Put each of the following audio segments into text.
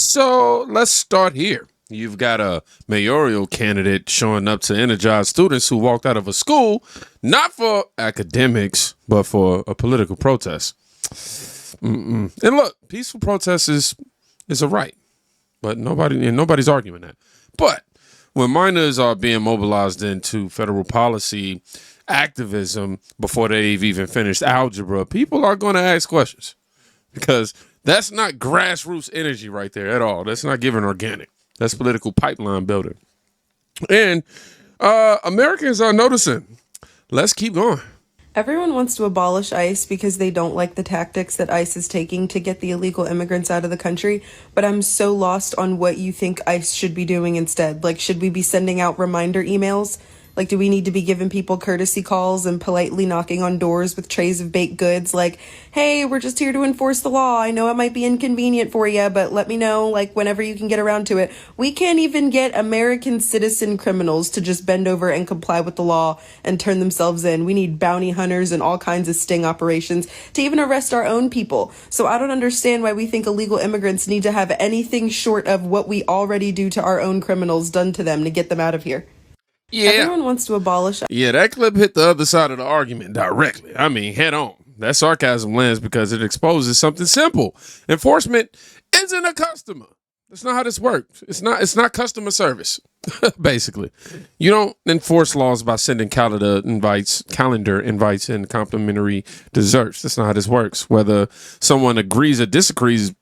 So let's start here. You've got a mayoral candidate showing up to energize students who walked out of a school, not for academics, but for a political protest. And look, peaceful protest is a right, but nobody's arguing that. But when minors are being mobilized into federal policy activism before they've even finished algebra, people are going to ask questions because that's not grassroots energy right there at all. That's not giving organic. That's political pipeline building. And Americans are noticing. Let's keep going. Everyone wants to abolish ICE because they don't like the tactics that ICE is taking to get the illegal immigrants out of the country. But I'm so lost on what you think ICE should be doing instead. Like, should we be sending out reminder emails? Like, do we need to be giving people courtesy calls and politely knocking on doors with trays of baked goods? Like, hey, we're just here to enforce the law. I know it might be inconvenient for you, but let me know, like, whenever you can get around to it. We can't even get American citizen criminals to just bend over and comply with the law and turn themselves in. We need bounty hunters and all kinds of sting operations to even arrest our own people. So I don't understand why we think illegal immigrants need to have anything short of what we already do to our own criminals done to them to get them out of here. Yeah. Everyone wants to abolish. Yeah, that clip hit the other side of the argument directly. I mean, head on. That sarcasm lands because it exposes something simple. Enforcement isn't a customer. That's not how this works. It's not customer service, basically. You don't enforce laws by sending calendar invites and complimentary desserts. That's not how this works. Whether someone agrees or disagrees,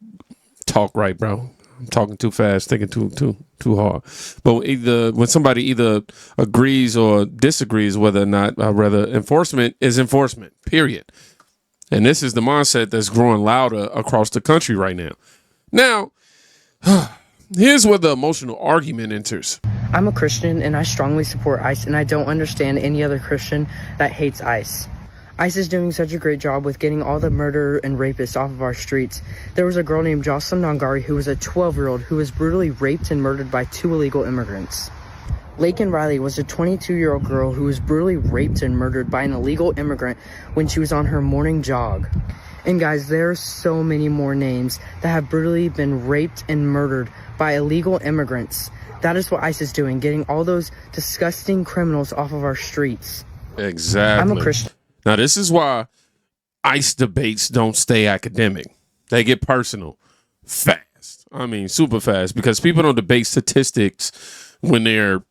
talk right, bro. I'm talking too fast, thinking too hard. But when somebody either agrees or disagrees whether or not, rather, enforcement is enforcement, period. And this is the mindset that's growing louder across the country right now. Now, here's where the emotional argument enters. I'm a Christian and I strongly support ICE, and I don't understand any other Christian that hates ICE. ICE is doing such a great job with getting all the murderer and rapists off of our streets. There was a girl named Jocelyn Nongari who was a 12-year-old who was brutally raped and murdered by 2 illegal immigrants. Laken Riley was a 22-year-old girl who was brutally raped and murdered by an illegal immigrant when she was on her morning jog. And guys, there are so many more names that have brutally been raped and murdered by illegal immigrants. That is what ICE is doing, getting all those disgusting criminals off of our streets. Exactly. I'm a Christian. Now, this is why ICE debates don't stay academic. They get personal fast. I mean, super fast, because people don't debate statistics when they're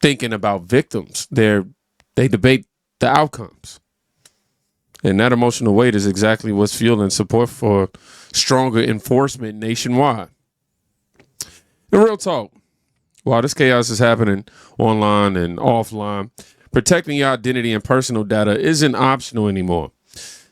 thinking about victims. They debate the outcomes. And that emotional weight is exactly what's fueling support for stronger enforcement nationwide. In real talk, while this chaos is happening online and offline, protecting your identity and personal data isn't optional anymore.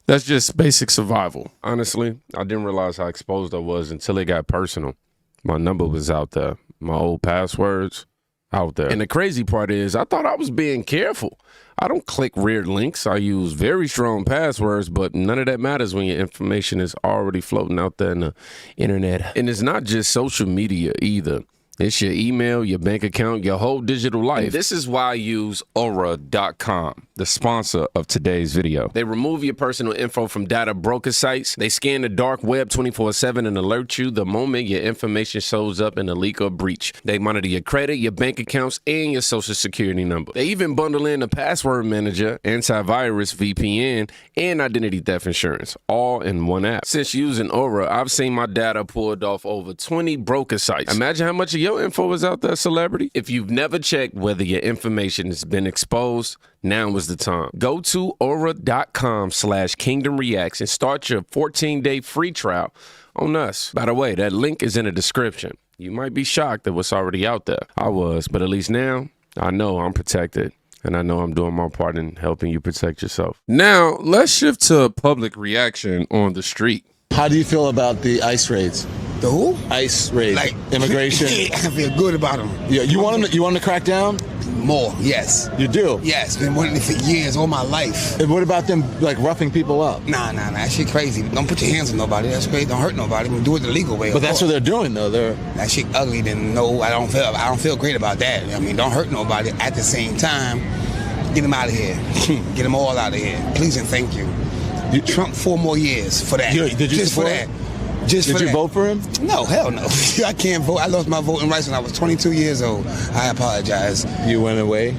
That's just basic survival. Honestly, I didn't realize how exposed I was until it got personal. My number was out there. My old passwords out there. And the crazy part is I thought I was being careful. I don't click weird links. I use very strong passwords, but none of that matters when your information is already floating out there in the internet. And it's not just social media either. It's your email, your bank account, your whole digital life. And this is why I use Aura.com, the sponsor of today's video. They remove your personal info from data broker sites. They scan the dark web 24/7 and alert you the moment your information shows up in a leak or breach. They monitor your credit, your bank accounts, and your social security number. They even bundle in a password manager, antivirus, VPN, and identity theft insurance, all in one app. Since using Aura, I've seen my data pulled off over 20 broker sites. Imagine how much of your info is out there, celebrity. If you've never checked whether your information has been exposed, now is the time. Go to aura.com/kingdomreacts and start your 14-day free trial on us. By the way, that link is in the description. You might be shocked at what's already out there. I was, but at least now I know I'm protected. And I know I'm doing my part in helping you protect yourself. Now, let's shift to public reaction on the street. How do you feel about the ICE raids? The who? ICE raids, like immigration. I feel good about them. Yeah, you want them to crack down? More, yes. You do? Yes, been wanting it for years, all my life. And what about them, like, roughing people up? Nah, that shit crazy. Don't put your hands on nobody. That's crazy. Don't hurt nobody. We do it the legal way. But that's what they're doing, though. That shit ugly. Then no, I don't feel great about that. I mean, don't hurt nobody. At the same time, get them out of here. Get them all out of here. Please and thank you. Trump 4 more years for that. Did you just for support that? Just Did for you that. vote for him? No, hell no. I can't vote. I lost my voting rights when I was 22 years old. I apologize. You went away?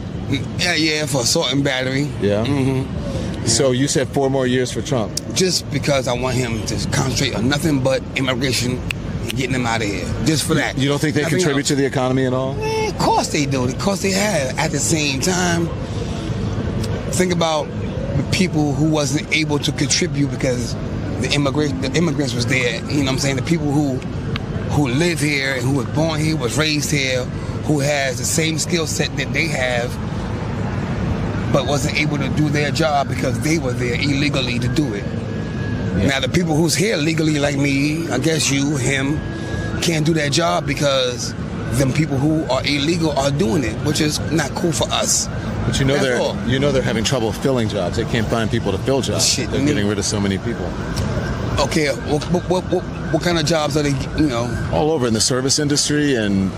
Yeah, for assault and battery. Yeah. Mm-hmm. So you said 4 more years for Trump. Just because I want him to concentrate on nothing but immigration and getting them out of here. Just for that. You don't think they Nothing contribute else. to the economy at all? Man, of course they do. Of course they have. At the same time, think about the people who wasn't able to contribute because the immigrants was there. You know what I'm saying? The people who live here and who was born here, was raised here, who has the same skill set that they have, but wasn't able to do their job because they were there illegally to do it. Yeah. Now the people who's here legally, like me, I guess you, him, can't do that job because them people who are illegal are doing it, which is not cool for us. But you know they're having trouble filling jobs. They can't find people to fill jobs. Shit, they're getting rid of so many people. Okay, what kind of jobs are they? You know, all over in the service industry and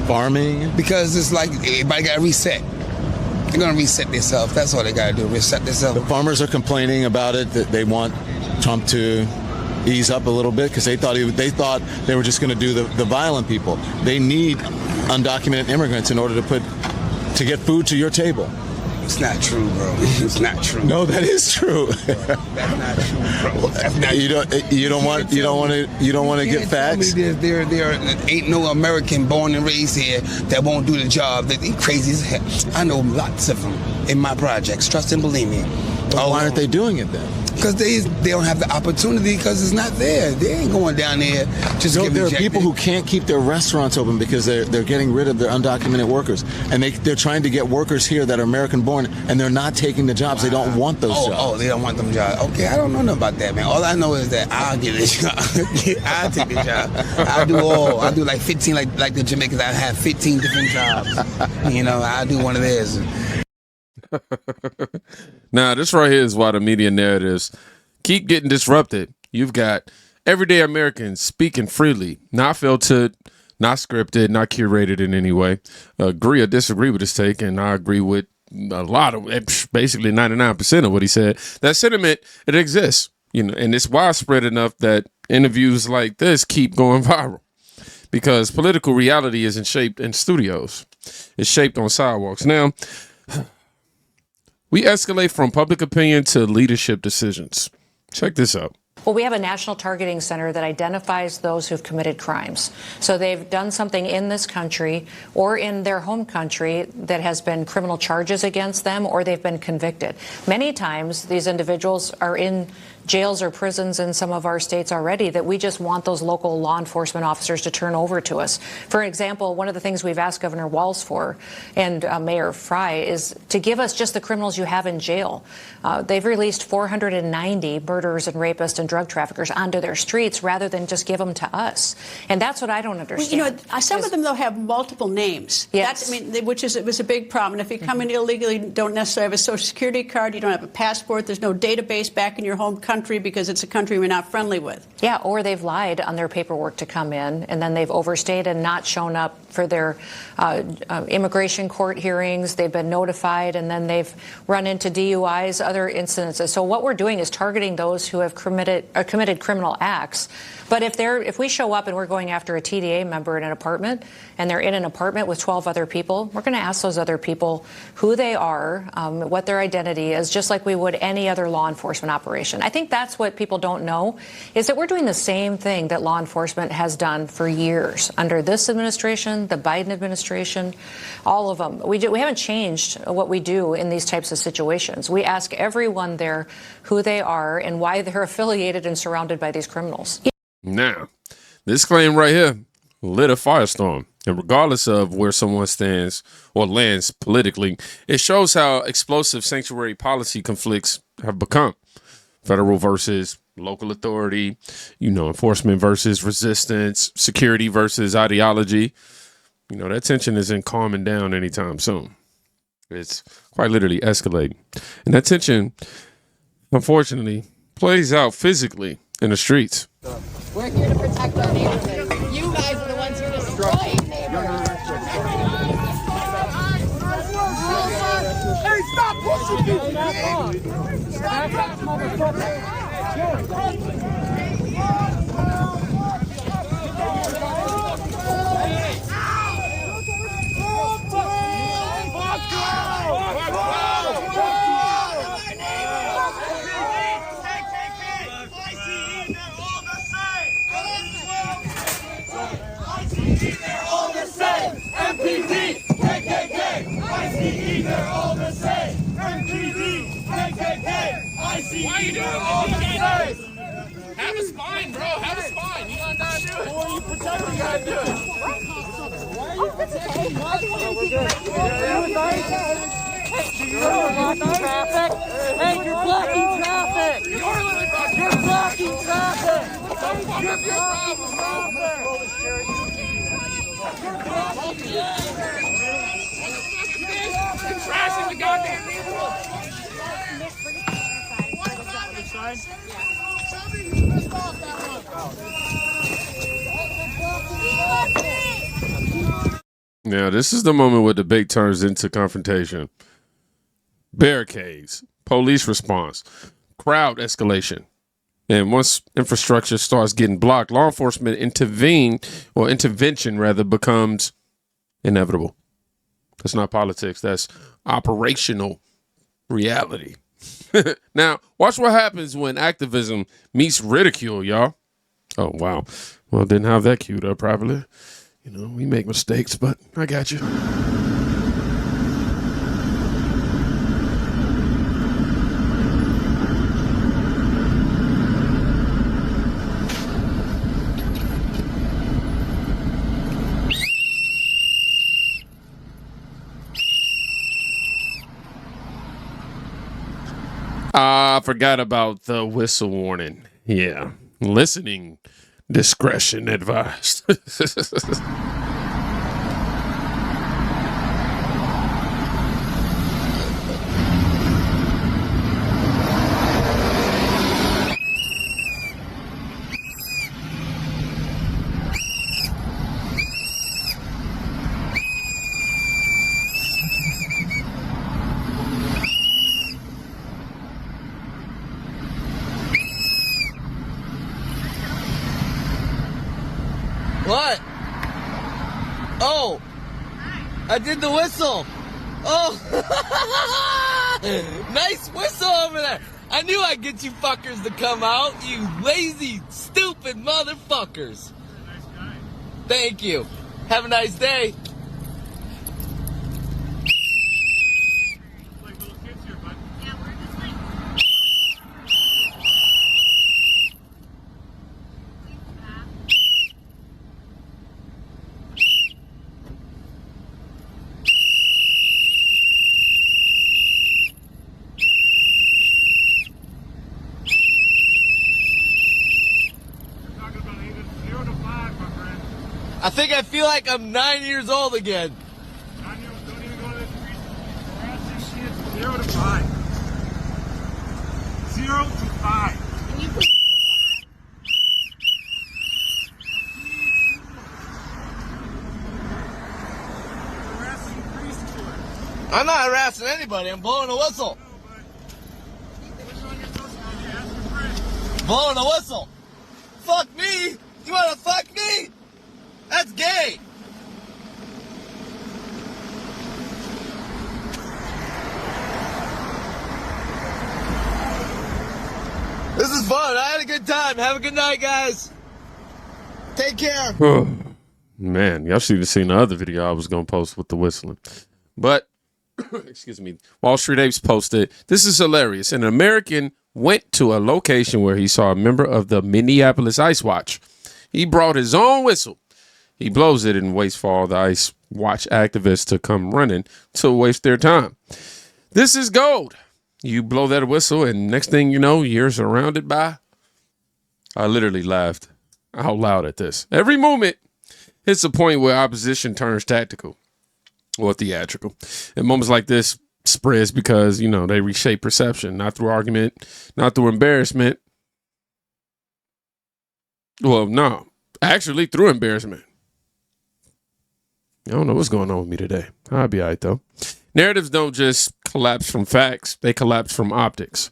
farming. Because it's like everybody got to reset. They're gonna reset themselves. That's all they gotta do. Reset themselves. The farmers are complaining about it, that they want Trump to ease up a little bit because they thought they were just going to do the violent people. They need undocumented immigrants in order to get food to your table. It's not true, bro. It's not true. No, that is true. That's not true, bro. That's not you don't want to get facts. There ain't no American born and raised here that won't do the job. That they crazy as hell. I know lots of them in my projects. Trust and believe me. Why aren't they doing it then? Because they don't have the opportunity because it's not there. They ain't going down there just to get there rejected. Are people who can't keep their restaurants open because they're getting rid of their undocumented workers, and they're trying to get workers here that are American born, and they're not taking the jobs. They don't want those jobs. Oh, they don't want them jobs. Okay, I don't know nothing about that, man. All I know is that I'll get a job. I'll take a job. I'll do like 15, like the Jamaicans. I have 15 different jobs. You know, I'll do one of theirs. Now, this right here is why the media narratives keep getting disrupted. You've got everyday Americans speaking freely, not filtered, not scripted, not curated in any way. Agree or disagree with his take, and I agree with a lot of, basically 99% of what he said. That sentiment, it exists, and it's widespread enough that interviews like this keep going viral. Because political reality isn't shaped in studios. It's shaped on sidewalks. Now, we escalate from public opinion to leadership decisions. Check this out. Well, we have a national targeting center that identifies those who've committed crimes. So they've done something in this country or in their home country that has been criminal charges against them, or they've been convicted. Many times these individuals are in jails or prisons in some of our states already that we just want those local law enforcement officers to turn over to us. For example, one of the things we've asked Governor Walz for and Mayor Fry is to give us just the criminals you have in jail. They've released 490 murderers and rapists and drug traffickers onto their streets rather than just give them to us. And that's what I don't understand. Well, some of them, though, have multiple names. Yes. It was a big problem. If you come in illegally, you don't necessarily have a Social Security card, you don't have a passport, there's no database back in your home country because it's a country we're not friendly with. Yeah, or they've lied on their paperwork to come in, and then they've overstayed and not shown up for their immigration court hearings. They've been notified, and then they've run into DUIs, other incidences. So what we're doing is targeting those who have committed criminal acts. But if we show up and we're going after a TDA member in an apartment, and they're in an apartment with 12 other people, we're going to ask those other people who they are, what their identity is, just like we would any other law enforcement operation. I think that's what people don't know, is that we're doing the same thing that law enforcement has done for years under this administration, the Biden administration, all of them. We haven't changed what we do in these types of situations. We ask everyone there who they are and why they're affiliated and surrounded by these criminals. Now, this claim right here lit a firestorm. And regardless of where someone stands or lands politically, it shows how explosive sanctuary policy conflicts have become. Federal versus local authority, enforcement versus resistance, security versus ideology. That tension isn't calming down anytime soon. It's quite literally escalating. And that tension, unfortunately, plays out physically in the streets. We're here to protect our neighborhood. You guys are the ones who are destroying neighborhoods. Hey, stop pushing me! Stop, motherfucker! Why you doing all the same? Have a spine, bro. Have a spine. You gonna not do it. Who are you protecting? You gotta do it. Why are you protecting? Hey, you're blocking traffic. You're blocking traffic. What's your problem, bro? You're trashing the goddamn neighborhood. Now, this is the moment where debate turns into confrontation. Barricades, police response, crowd escalation. And once infrastructure starts getting blocked, law enforcement intervention becomes inevitable. That's not politics. That's operational reality. Now, watch what happens when activism meets ridicule, y'all. Oh, wow. Well, didn't have that queued up properly. You know, we make mistakes, but I got you. I forgot about the whistle warning. Yeah. Listening discretion advised. What? Oh, I did the whistle. Oh, nice whistle over there. I knew I'd get you fuckers to come out, you lazy, stupid motherfuckers. Nice guy. Thank you. Have a nice day. Like little kids here, bud. Yeah, we're just like... I think I feel like I'm 9 years old again. 9 years old, don't even go to the streets. Harassing kids 0 to 5. 0 to 5. Can you please harassing preschoolers? I'm not harassing anybody. I'm blowing a whistle. Blowing a whistle. Fuck me. You want to fuck me? That's gay. This is fun. I had a good time. Have a good night, guys. Take care. Man, y'all should have seen the other video I was going to post with the whistling. But, excuse me, Wall Street Apes posted, this is hilarious. An American went to a location where he saw a member of the Minneapolis Ice Watch. He brought his own whistle. He blows it and waits for all the Ice Watch activists to come running to waste their time. This is gold. You blow that whistle, and next thing you know, you're surrounded by... I literally laughed out loud at this. Every movement hits a point where opposition turns tactical or theatrical. And moments like this spreads because, you know, they reshape perception, not through argument, not through embarrassment. Well, no, actually through embarrassment. I don't know what's going on with me today. I'll be all right, though. Narratives don't just collapse from facts. They collapse from optics.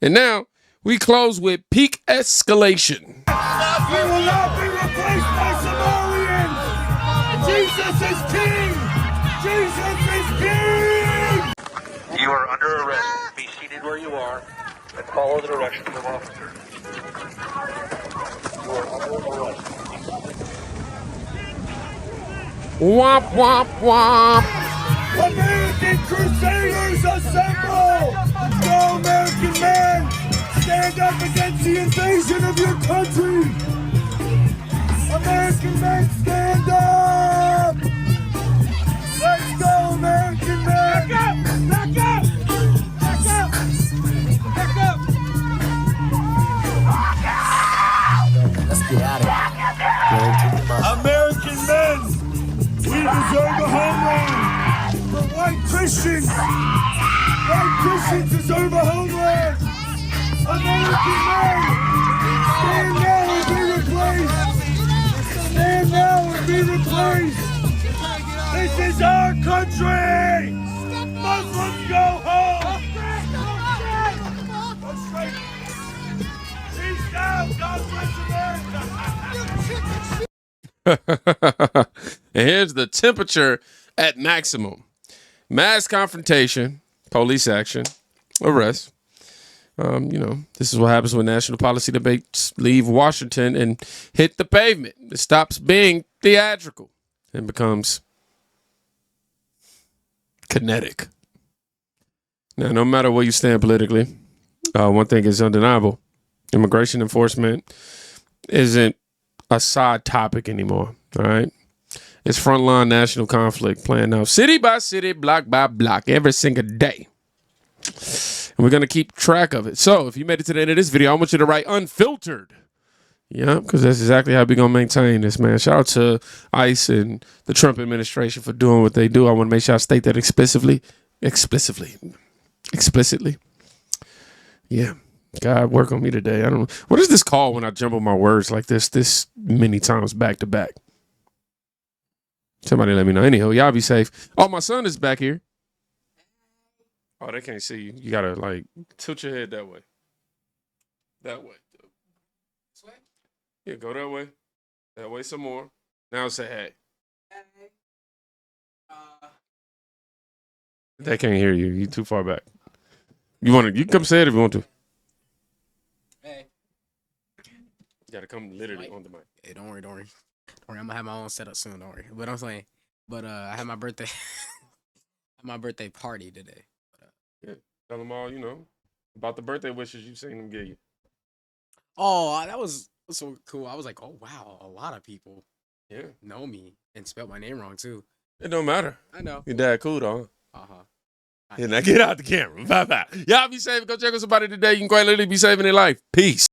And now We close with peak escalation. We will not be replaced by Somalians. Jesus is king. Jesus is king. You are under arrest. Be seated where you are and follow the directions of officers. You are under arrest. Womp, womp, womp. American Crusaders assemble! Go American men! Stand up against the invasion of your country! American men, stand up! Let's go, American men! Back up! Back up! Back up! Back up! Let's get out of here. American men! We deserve a homeland! For white Christians! White Christians deserve a homeland! American men! Stand now and be replaced! Stand now and be replaced! This is our country! Muslims go home! Go straight! Peace down! God bless America! And here's the temperature at maximum. Mass confrontation, police action, arrest. This is what happens when national policy debates leave Washington and hit the pavement. It stops being theatrical and becomes kinetic. Now, no matter where you stand politically, one thing is undeniable. Immigration enforcement isn't a side topic anymore, all right? It's frontline national conflict planned out city by city, block by block, every single day. And we're going to keep track of it. So if you made it to the end of this video, I want you to write unfiltered. Yeah, because that's exactly how we're going to maintain this, man. Shout out to ICE and the Trump administration for doing what they do. I want to make sure I state that explicitly. Yeah. God, work on me today. I don't know. What is this called when I jumble my words like this many times back to back? Somebody let me know. Anyhow, y'all be safe. Oh, my son is back here. Oh, they can't see you. You got to, like, tilt your head that way. That way. This way? Yeah, go that way. That way some more. Now say hey. They can't hear you. You too far back. You can come say it if you want to. Hey. You got to come literally on the mic. Hey, don't worry. I'm gonna have my own setup soon. Don't worry. But I'm saying, I had my birthday, party today. Yeah, tell them all about the birthday wishes you've seen them give you. Oh, that was so cool. I was like, oh wow, a lot of people, know me and spelled my name wrong too. It don't matter. I know. Your dad cool though. Uh-huh. Yeah, now get out the camera. Bye bye. Y'all be safe. Go check on somebody today. You can quite literally be saving their life. Peace.